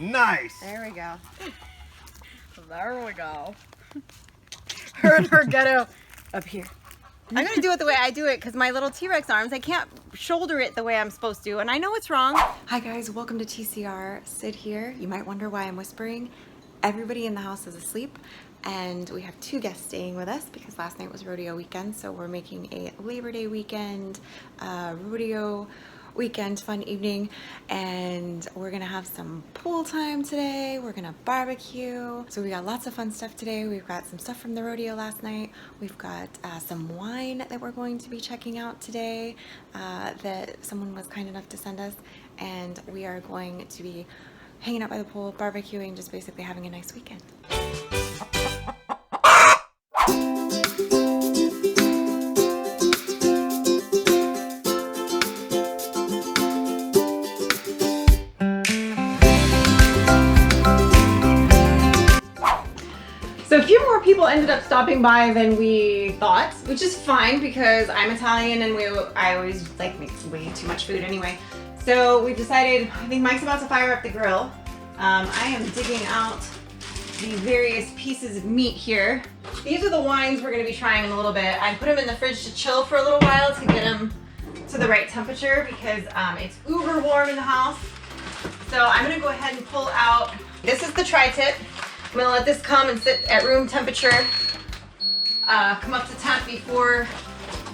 Nice. There we go. There we go. Her and her ghetto up here. I'm gonna do it the way I do it because my little T-Rex arms, I can't shoulder it the way I'm supposed to, and I know it's wrong. Hi guys, welcome to TCR. Sid here. You might wonder why I'm whispering. Everybody in the house is asleep, and we have two guests staying with us because last night was rodeo weekend, so we're making a Labor Day weekend, rodeo weekend fun evening, and we're gonna have some pool time today. We're gonna barbecue, so we got lots of fun stuff today. We've got some stuff from the rodeo last night. We've got some wine that we're going to be checking out today that someone was kind enough to send us, and we are going to be hanging out by the pool, barbecuing, just basically having a nice weekend. So a few more people ended up stopping by than we thought, which is fine because I'm Italian and I always like make way too much food anyway. So we've decided, I think Mike's about to fire up the grill. I am digging out the various pieces of meat here. These are the wines we're gonna be trying in a little bit. I put them in the fridge to chill for a little while to get them to the right temperature because it's uber warm in the house. So I'm gonna go ahead and pull out, this is the tri-tip. I'm gonna let this come and sit at room temperature, come up to temp before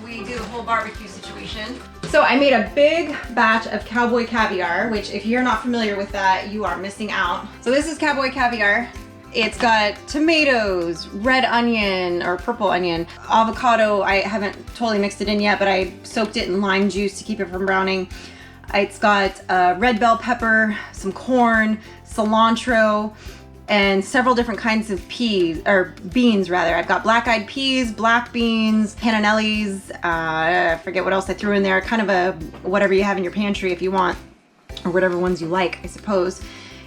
we do the whole barbecue situation. So I made a big batch of cowboy caviar, which if you're not familiar with that, you are missing out. So this is cowboy caviar. It's got tomatoes, red onion or purple onion, avocado. I haven't totally mixed it in yet, but I soaked it in lime juice to keep it from browning. It's got red bell pepper, some corn, cilantro, and several different kinds of peas, or beans rather. I've got black-eyed peas, black beans, pananellis, I forget what else I threw in there, kind of a whatever you have in your pantry if you want, or whatever ones you like, I suppose.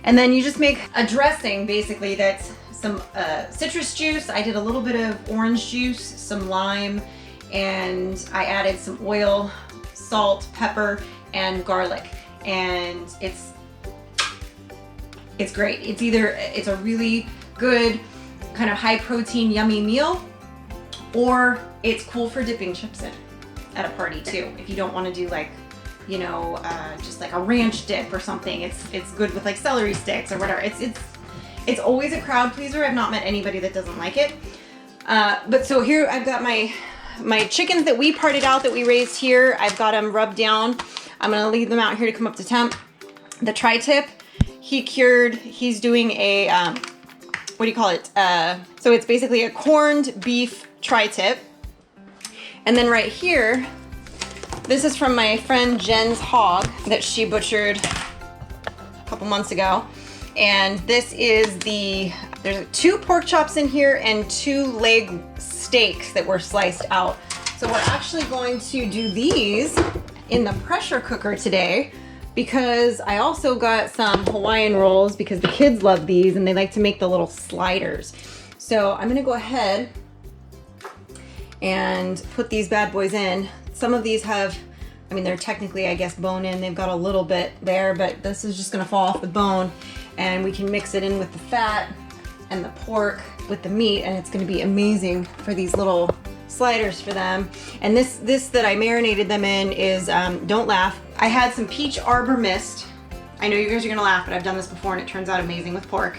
And then you just make a dressing basically that's some citrus juice. I did a little bit of orange juice, some lime, and I added some oil, salt, pepper, and garlic. And it's great. It's a really good kind of high protein yummy meal, or it's cool for dipping chips in at a party too. If you don't want to do like, you know, just like a ranch dip or something, it's good with like celery sticks or whatever. It's always a crowd pleaser. I've not met anybody that doesn't like it. But so here I've got my chickens that we parted out that we raised here. I've got them rubbed down. I'm gonna leave them out here to come up to temp. The tri-tip, he cured. He's doing a, what do you call it? So it's basically a corned beef tri-tip. And then right here, this is from my friend Jen's hog that she butchered a couple months ago. And this is there's 2 pork chops in here and 2 leg steaks that were sliced out. So we're actually going to do these in the pressure cooker today, because I also got some Hawaiian rolls because the kids love these and they like to make the little sliders. So I'm gonna go ahead and put these bad boys in. Some of these have, I mean, they're technically, I guess, bone in. They've got a little bit there, but this is just gonna fall off the bone, and we can mix it in with the fat and the pork with the meat, and it's gonna be amazing for these little sliders for them. And this that I marinated them in is, don't laugh, I had some peach arbor mist. I know you guys are gonna laugh, but I've done this before and it turns out amazing with pork.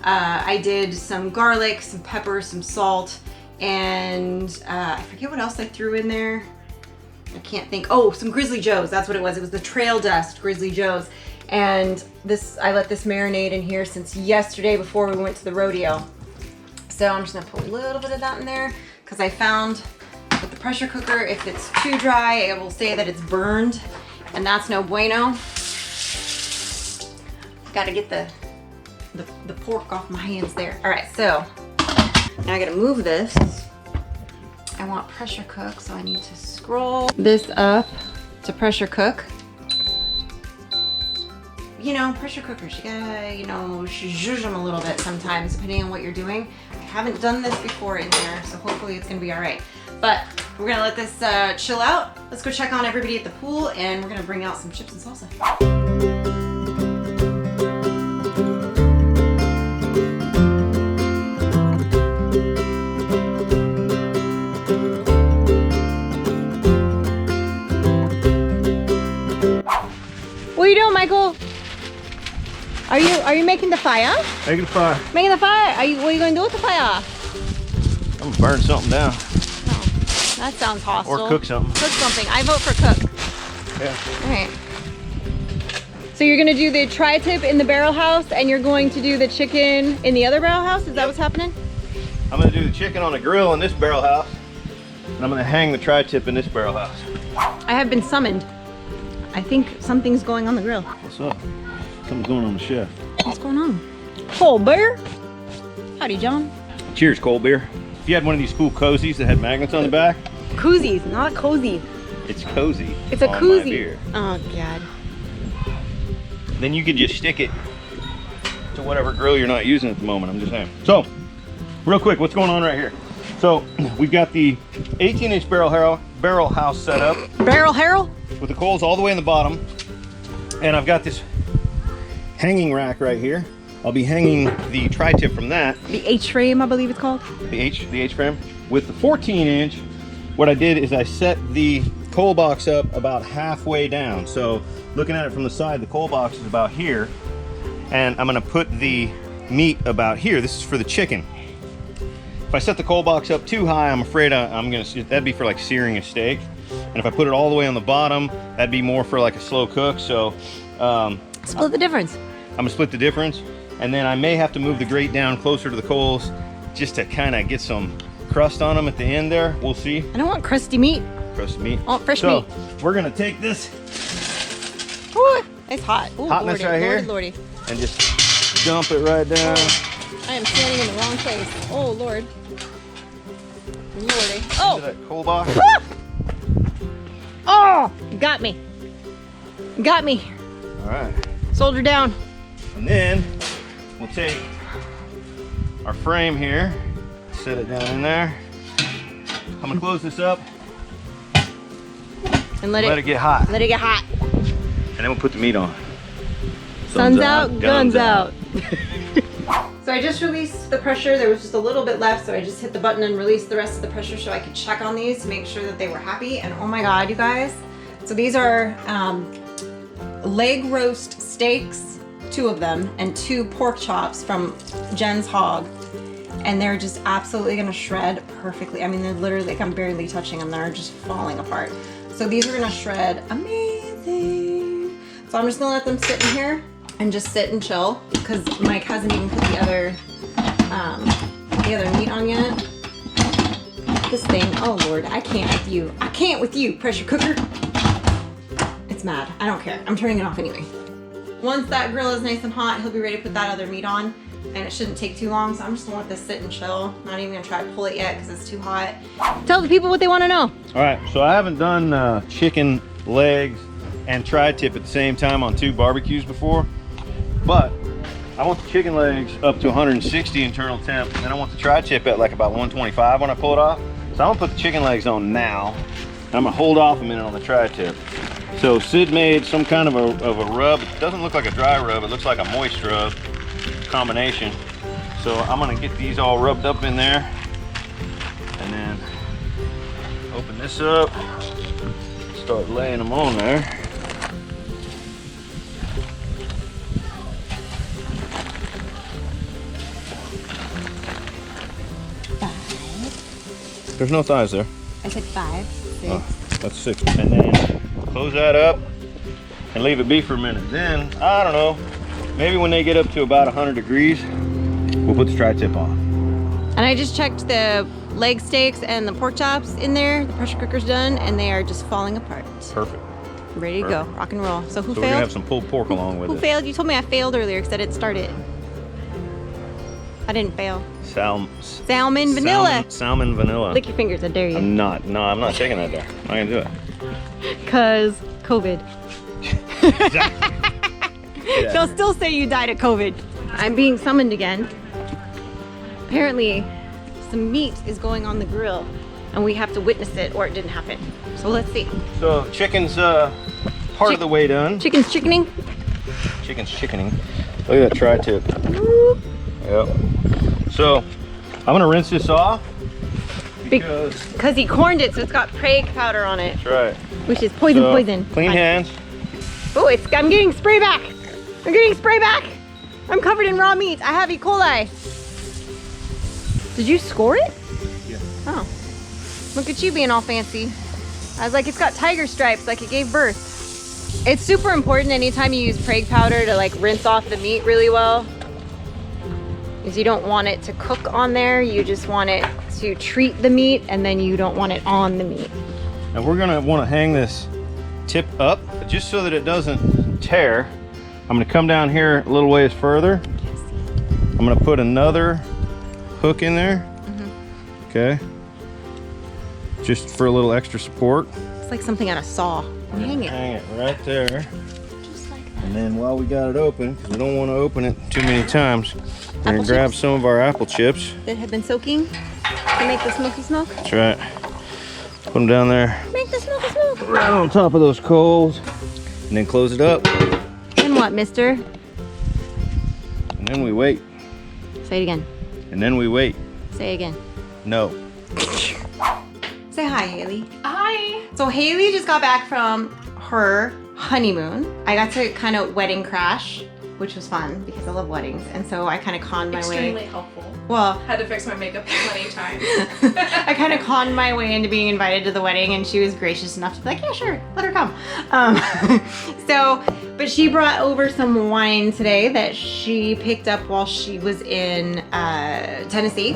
I did some garlic, some pepper, some salt, and I forget what else I threw in there. I can't think. Oh, some Grizzly Joes, that's what it was. It was the trail dust Grizzly Joes. And I let this marinate in here since yesterday before we went to the rodeo. So I'm just gonna put a little bit of that in there, because I found with the pressure cooker, if it's too dry, it will say that it's burned, and that's no bueno. Gotta get the pork off my hands there. All right, so now I gotta move this. I want pressure cook, so I need to scroll this up to pressure cook. You know, pressure cookers, you gotta, you know, zhuzh them a little bit sometimes, depending on what you're doing. I haven't done this before in there, so hopefully it's gonna be all right. But we're gonna let this chill out. Let's go check on everybody at the pool, and we're gonna bring out some chips and salsa. are you doing, Michael? Are you making the fire? Making the fire. Making the fire. What are you going to do with the fire? I'm gonna burn something down. Oh, that sounds hostile. Or cook something. Cook something. I vote for cook. Yeah. All right. So you're gonna do the tri-tip in the barrel house, and you're going to do the chicken in the other barrel house? Is that what's happening? I'm gonna do the chicken on the grill in this barrel house, and I'm gonna hang the tri-tip in this barrel house. I have been summoned. I think something's going on the grill. What's up? Something's going on the chef. What's going on? Cold beer? Howdy, John. Cheers, cold beer. If you had one of these cool cozies that had magnets on the back. Koozies, not a cozy. It's cozy. It's a on koozie. my beer. Oh, God. Then you can just stick it to whatever grill you're not using at the moment, I'm just saying. So, real quick, what's going on right here? So, we've got the 18-inch barrel house set up. Barrel Harold? With the coals all the way in the bottom. And I've got this hanging rack right here. I'll be hanging the tri-tip from that. The H-frame, I believe it's called. The H frame. With the 14-inch, what I did is I set the coal box up about halfway down. So looking at it from the side, the coal box is about here. And I'm gonna put the meat about here. This is for the chicken. If I set the coal box up too high, I'm afraid that'd be for like searing a steak. And if I put it all the way on the bottom, that'd be more for like a slow cook. So split the difference. I'm gonna split the difference. And then I may have to move the grate down closer to the coals just to kind of get some crust on them at the end there. We'll see. I don't want crusty meat. Crusty meat. I want fresh meat. So we're gonna take this. Ooh, it's hot. Ooh, Hotness Lordy, right here. Lordy. And just dump it right down. I am standing in the wrong place. Oh, Lord. Lordy. Into Oh! that coal box. Oh! Got me. Got me. All right. Soldier down. And then we'll take our frame here, set it down in there. I'm gonna close this up And let it get hot. Let it get hot. And then we'll put the meat on. Sun's out, guns out. So I just released the pressure. There was just a little bit left, so I just hit the button and released the rest of the pressure so I could check on these to make sure that they were happy. And oh my God, you guys. So these are leg roast steaks, 2 of them, and 2 pork chops from Jen's Hog. And they're just absolutely gonna shred perfectly. I mean, they're literally, like, I'm barely touching them. They're just falling apart. So these are gonna shred amazing. So I'm just gonna let them sit in here and just sit and chill, because Mike hasn't even put the other meat on yet. This thing, oh Lord, I can't with you. I can't with you, pressure cooker. It's mad, I don't care. I'm turning it off anyway. Once that grill is nice and hot, he'll be ready to put that other meat on, and it shouldn't take too long, so I'm just gonna let this sit and chill. Not even gonna try to pull it yet because it's too hot. Tell the people what they wanna know. All right, so I haven't done chicken legs and tri-tip at the same time on 2 barbecues before, but I want the chicken legs up to 160 internal temp, and I want the tri-tip at like about 125 when I pull it off. So I'm gonna put the chicken legs on now, and I'm gonna hold off a minute on the tri-tip. So Sid made some kind of a rub. It doesn't look like a dry rub, it looks like a moist rub combination. So I'm gonna get these all rubbed up in there, and then open this up, start laying them on there. There's no thighs there. I said 5, 6. Oh, that's 6. And then close that up and leave it be for a minute. Then, I don't know, maybe when they get up to about 100 degrees, we'll put the tri-tip on. And I just checked the leg steaks and the pork chops in there. The pressure cooker's done, and they are just falling apart. Perfect. Ready to go, rock and roll. So who So failed? we're gonna have some pulled pork along with Who it. failed? You told me I failed earlier because I didn't start it. I didn't fail. Salmon vanilla. Salmon vanilla. Lick your fingers, I dare you. I'm not taking that there. I'm not gonna do it. Cause COVID. Yeah. They'll still say you died of COVID. I'm being summoned again. Apparently, some meat is going on the grill, and we have to witness it or it didn't happen. So let's see. So chicken's part of the way done. Chicken's chickening. Chicken's chickening. Look at that tri-tip. Yep. So I'm gonna rinse this off because he corned it, so it's got Prague powder on it. That's right. Which is poison. Clean hands. Oh, I'm getting spray back. I'm getting spray back. I'm covered in raw meat. I have E. coli. Did you score it? Yeah. Oh. Look at you being all fancy. I was like, it's got tiger stripes, like it gave birth. It's super important anytime you use Prague powder to like rinse off the meat really well. Because you don't want it to cook on there. You just want it to treat the meat, and then you don't want it on the meat. Now we're gonna want to hang this tip up just so that it doesn't tear. I'm gonna come down here a little ways further. I'm gonna put another hook in there. Okay. Just for a little extra support. It's like something on a saw. Hang it. Hang it right there. Just like that. And then while we got it open, because we don't want to open it too many times, we're gonna Apple grab chips? some of our apple chips. That have been soaking to make the smoky smoke. That's right. Put them down there, Make the smoky smoke. right on top of those coals, and then close it up. Then what, mister? And then we wait. Say it again. And then we wait. Say it again. No. Say hi, Haley. Hi. So Haley just got back from her honeymoon. I got to kind of wedding crash, which was fun because I love weddings. And so I kind of conned my Extremely way. helpful. Well, Had to fix my makeup plenty times. I kind of conned my way into being invited to the wedding, and she was gracious enough to be like, yeah, sure, let her come. But she brought over some wine today that she picked up while she was in Tennessee.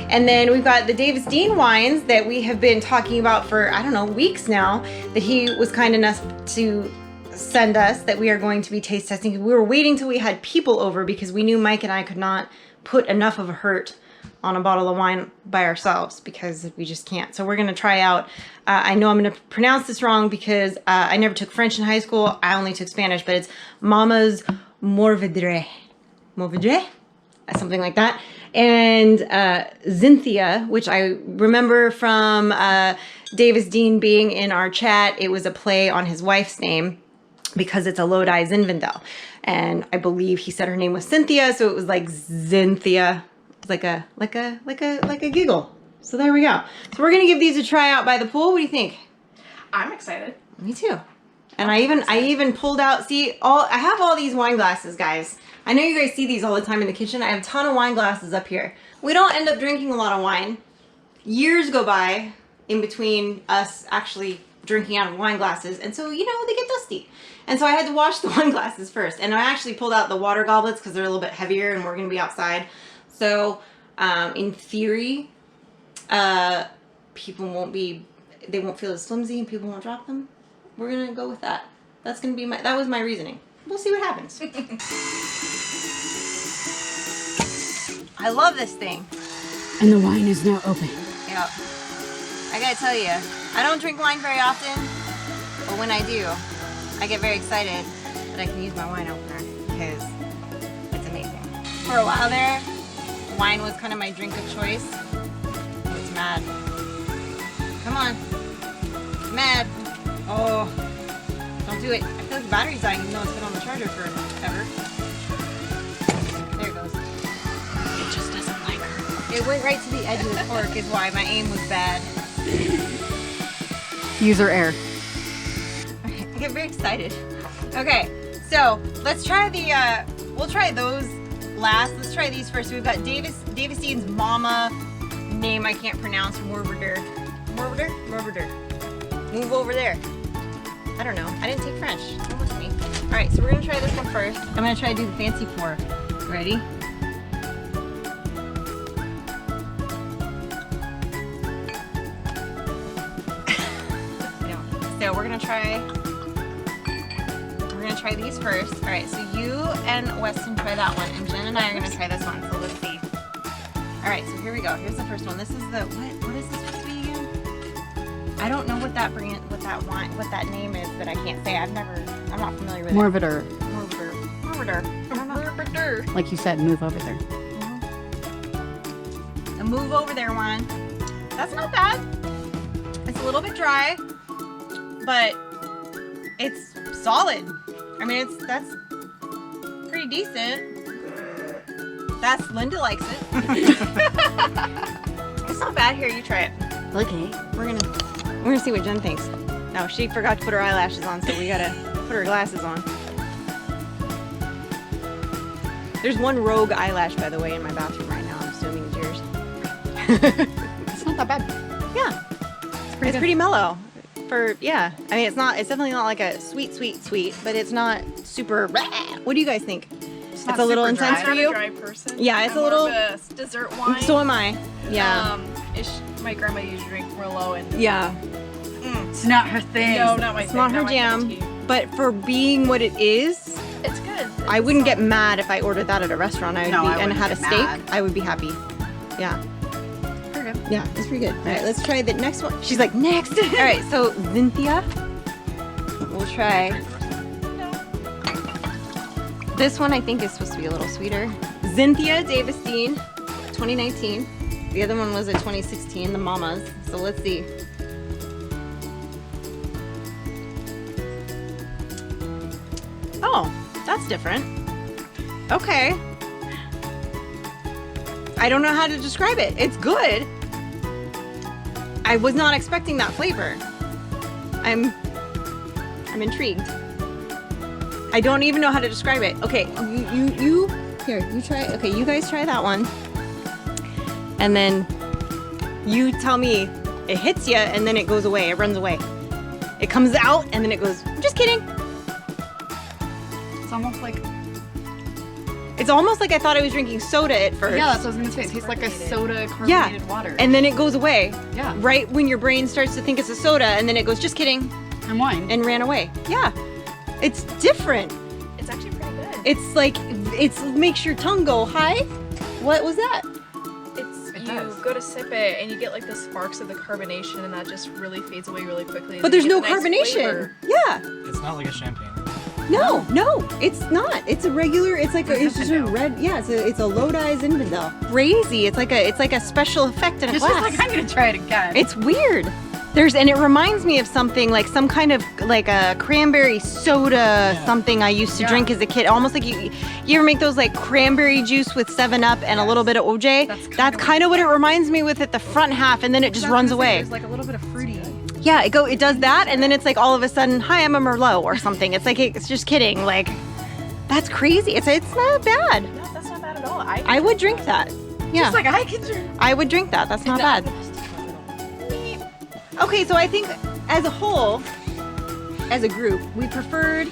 And then we've got the Davis Dean wines that we have been talking about for, I don't know, weeks now, that he was kind enough to send us, that we are going to be taste testing. We were waiting till we had people over because we knew Mike and I could not put enough of a hurt on a bottle of wine by ourselves because we just can't. So we're gonna try out, I know I'm gonna pronounce this wrong because I never took French in high school. I only took Spanish, but it's Mama's Morvedre. Morvedre? Something like that. And Cynthia, which I remember from Davis Dean being in our chat. It was a play on his wife's name because it's a Lodi Zinfandel. And I believe he said her name was Cynthia, so it was like Cynthia. Like a giggle. So there we go. So we're gonna give these a try out by the pool. What do you think? I'm excited. Me too. And I even pulled out, I have all these wine glasses, guys. I know you guys see these all the time in the kitchen. I have a ton of wine glasses up here. We don't end up drinking a lot of wine. Years go by in between us actually drinking out of wine glasses, and so, you know, they get dusty. And so I had to wash the wine glasses first. And I actually pulled out the water goblets because they're a little bit heavier and we're gonna be outside. So, in theory, people they won't feel as flimsy and people won't drop them. We're gonna go with that. That was my reasoning. We'll see what happens. I love this thing. And the wine is now open. Yep. I gotta tell you, I don't drink wine very often, but when I do, I get very excited that I can use my wine opener because it's amazing. For a while there, wine was kind of my drink of choice. Oh, it's mad. Come on. It's mad. Oh, don't do it. I feel like the battery's dying even though it's been on the charger forever. There it goes. It just doesn't like her. It went right to the edge of the cork is why my aim was bad. User error. I get very excited. Okay, so let's try we'll try those last. Let's try these first. We've got Davis Dean's mama name I can't pronounce. Morvedre. Move over there. I don't know. I didn't take French. Don't look at me. All right, so we're gonna try this one first. I'm gonna try to do the fancy pour. Ready? So we're gonna try these first. All right, so you and Weston try that one, and Jen and I are gonna try this one. So let's see. All right, so here we go. Here's the first one. This is the what is this supposed to be again? I don't know what that brand, what that name is that I can't say. I'm not familiar with it. Morvedre. Morvedre. Like you said, move over there. The move over there one. That's not bad. It's a little bit dry, but it's solid. I mean, that's pretty decent. Linda likes it. It's not bad. Here, you try it. Okay. We're gonna see what Jen thinks. No, she forgot to put her eyelashes on, so we gotta put her glasses on. There's one rogue eyelash, by the way, in my bathroom right now. I'm assuming it's yours. It's not that bad. Yeah, It's it's pretty mellow. Yeah. I mean, it's definitely not like a sweet, but it's not super. What do you guys think? It's not a little super dry. intense I'm for not you. a dry person. Yeah, it's I'm a more little- of a dessert wine. So am I. Yeah. My grandma used to drink Merlot and Yeah. It's not her thing. no, not my It's thing, not her my jam, cup of tea. but for being what it is, It's good. I wouldn't get mad if I ordered that at a restaurant. I would No, be, I and wouldn't had a get steak. mad. I would be happy. Yeah. Pretty good. Yeah, it's pretty good. All right, let's try the next one. She's like, next. All right, so Cynthia, we'll try. This one I think is supposed to be a little sweeter. Cynthia Davis Dean, 2019. The other one was a 2016, the Mamas. So let's see. Oh, that's different. Okay. I don't know how to describe it. It's good. I was not expecting that flavor. I'm intrigued. I don't even know how to describe it. Okay, you here, you try. Okay, you guys try that one. And then you tell me it hits you and then it goes away. It runs away. It comes out and then it goes, I'm just kidding. It's almost like It's almost like I thought I was drinking soda at first. yeah, that's what I was gonna say. It tastes like a soda carbonated water. And then it goes away. Yeah. Right when your brain starts to think it's a soda and then it goes, just kidding, And wine. and ran away. Yeah. It's different. It's actually pretty good. It's like, it makes your tongue go, hi? What was that? You does. go to sip it and you get like the sparks of the carbonation and that just really fades away really quickly. But and there's you no get the nice carbonation. flavor. Yeah. It's not like a champagne. No, it's not. It's a regular, it's like it's just a Zinfandel. red, yeah, it's a low-dye Zinfandel. Crazy. It's like a special effect in a It's glass. just like I'm gonna try it again. It's weird. And it reminds me of something like some kind of like a cranberry soda something I used to Yeah. drink as a kid. Almost like you ever make those like cranberry juice with 7-Up and a little bit of OJ? That's kind of what it reminds me with at the front half, and then it just runs away. There's like a little bit of fruity. Yeah, it does that, and then it's like all of a sudden, hi, I'm a Merlot or something. It's like it's just kidding. Like that's crazy. It's not bad. No, that's not bad at all. I would drink that. Yeah, Just like I can drink. I would drink that. That's not bad. Okay, so I think as a whole, as a group, we preferred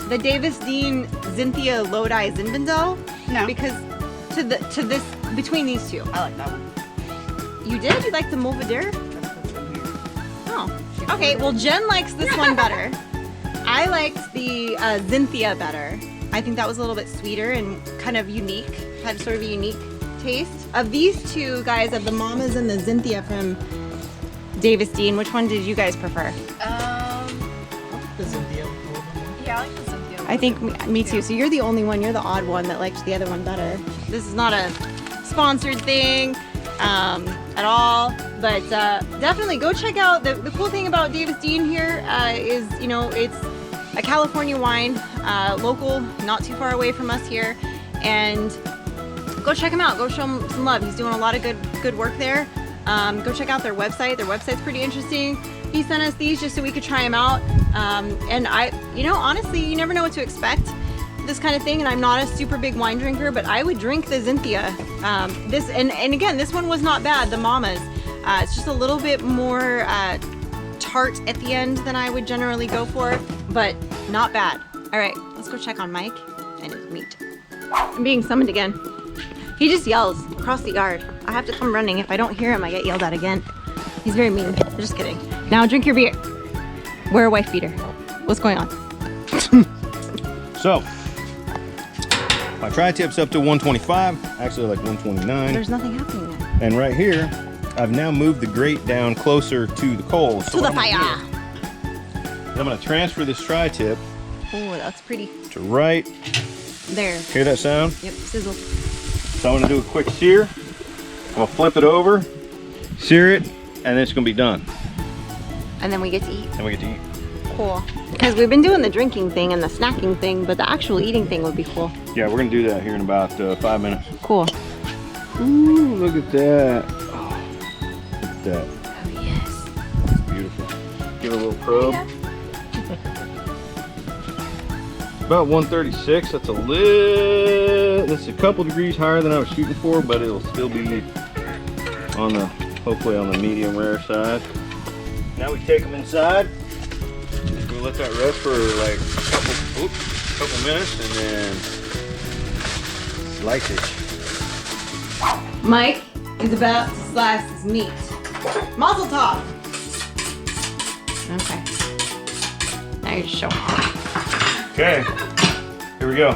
the Davis Dean Cynthia Lodi Zinfandel No. because to this between these two. I like that one. You did? You like the Movedere? Oh. Okay, well Jen likes this one better. I liked the Cynthia better. I think that was a little bit sweeter and kind of unique. Had sort of a unique taste. Of these two guys, of the Mamas and the Cynthia from Davis Dean, which one did you guys prefer? The Cynthia a little bit more. Yeah, I like the Cynthia. I think me too. So you're the only one, you're the odd one that liked the other one better. This is not a sponsored thing at all, but definitely go check out, the cool thing about Davis Dean here is, you know, it's a California wine, local, not too far away from us here, and go check him out, go show him some love. He's doing a lot of good work there. Go check out their website. Their website's pretty interesting. He sent us these just so we could try them out. And honestly, you never know what to expect this kind of thing. And I'm not a super big wine drinker, but I would drink the Cynthia. And again, this one was not bad, the Mamas. It's just a little bit more tart at the end than I would generally go for, but not bad. All right, let's go check on Mike and his meat. I'm being summoned again. He just yells across the yard. I have to come running. If I don't hear him, I get yelled at again. He's very mean. I'm just kidding. Now drink your beer. Wear a wife beater. What's going on? So, my tri-tip's up to 125, actually like 129. There's nothing happening there. And right here, I've now moved the grate down closer to the coals. To the fire. I'm gonna transfer this tri-tip Oh, that's pretty. to right. There. Hear that sound? Yep, sizzle. So I'm gonna do a quick sear. I'm gonna flip it over, sear it, and then it's gonna be done. And then we get to eat. Then we get to eat. Cool. Because we've been doing the drinking thing and the snacking thing, but the actual eating thing would be cool. Yeah, we're gonna do that here in about 5 minutes. Cool. Ooh, look at that. Oh, look at that. Oh, yes. Beautiful. Give it a little probe. about 136. That's a couple degrees higher than I was shooting for, but it'll still be on the, hopefully on the medium rare side. Now we take them inside. We'll let that rest for like a couple minutes and then slice it. Mike is about to slice his meat. Mazel tov. Okay. Now you show off. Okay, here we go.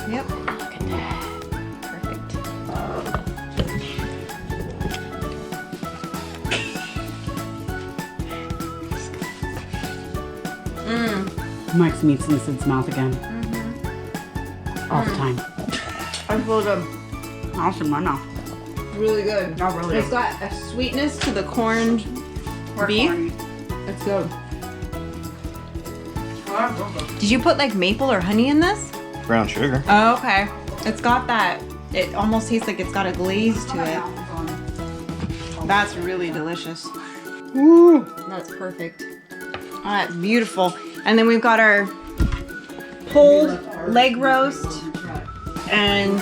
Yep. Look at that. Perfect. Mike's meat's in Sid's mouth again. All the time. That's really good. Awesome, my mouth. Really good. Oh, really? It's got a sweetness to the corned beef. It's good. Did you put like maple or honey in this? Brown sugar. Oh, okay. It's got that. It almost tastes like it's got a glaze to it. That's really delicious. Ooh, that's perfect. Oh, that's beautiful. And then we've got our pulled leg roast. And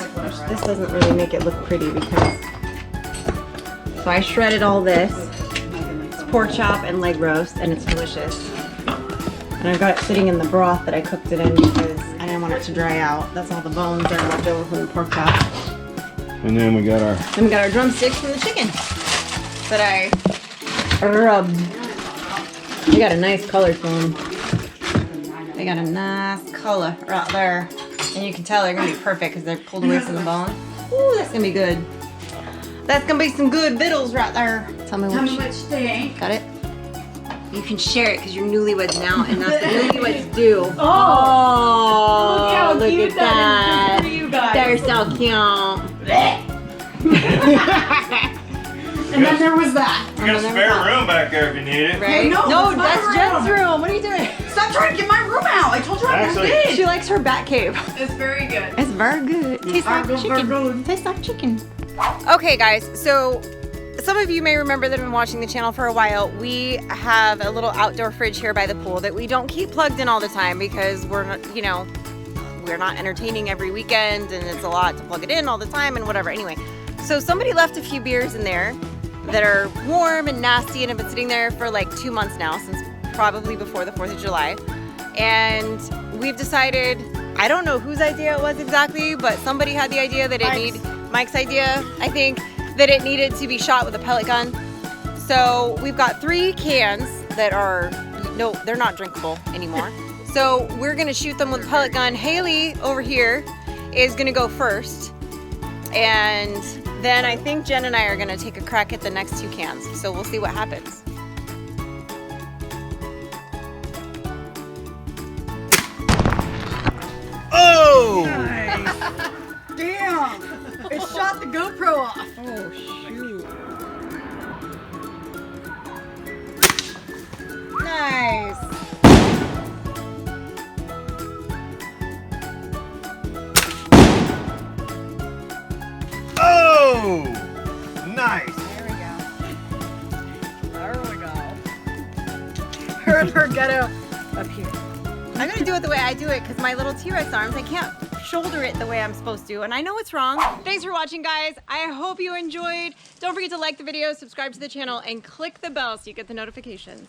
this doesn't really make it look pretty because. So I shredded all this. It's pork chop and leg roast, and it's delicious. And I've got it sitting in the broth that I cooked it in because I didn't want it to dry out. That's all the bones that are left over from the pork chop. And then we got our Drumsticks from the chicken that I rubbed. They got a nice color to them. They got a nice color right there. And you can tell they're gonna be perfect because they're pulled away from the bone. Ooh, that's gonna be good. That's gonna be some good vittles right there. Tell me what you think. got it? You can share it because you're newlyweds now, and that's what newlyweds do. Oh, Look at that. You guys. They're so cute. And then there was that. we got a spare room back there if you need it. Right? no, No, that's my that's Jen's room. room. What are you doing? Stop trying to get my room out. I told you I was Actually- big. She likes her bat cave. It's very good. It's very good. Tastes like Very chicken. good. Tastes like chicken. Okay, guys. So some of you may remember that have been watching the channel for a while. We have a little outdoor fridge here by the pool that we don't keep plugged in all the time because we're not, you know, we're not entertaining every weekend and it's a lot to plug it in all the time and whatever. Anyway, so somebody left a few beers in there that are warm and nasty and have been sitting there for like 2 months now, since probably before the 4th of July. And we've decided, I don't know whose idea it was exactly, but somebody had the idea that Mike's idea, I think, that it needed to be shot with a pellet gun. So we've got 3 cans that are, no, they're not drinkable anymore. So we're gonna shoot them with a pellet gun. Haley over here is gonna go first. And then I think Jen and I are gonna take a crack at the next 2 cans. So we'll see what happens. Oh! Damn! It shot the GoPro off. Oh shoot. Nice. Oh! Nice! There we go. Her and her ghetto up here. I'm gonna do it the way I do it because my little T-Rex arms, I can't shoulder it the way I'm supposed to, and I know it's wrong. Thanks for watching, guys. I hope you enjoyed. Don't forget to like the video, subscribe to the channel, and click the bell so you get the notifications.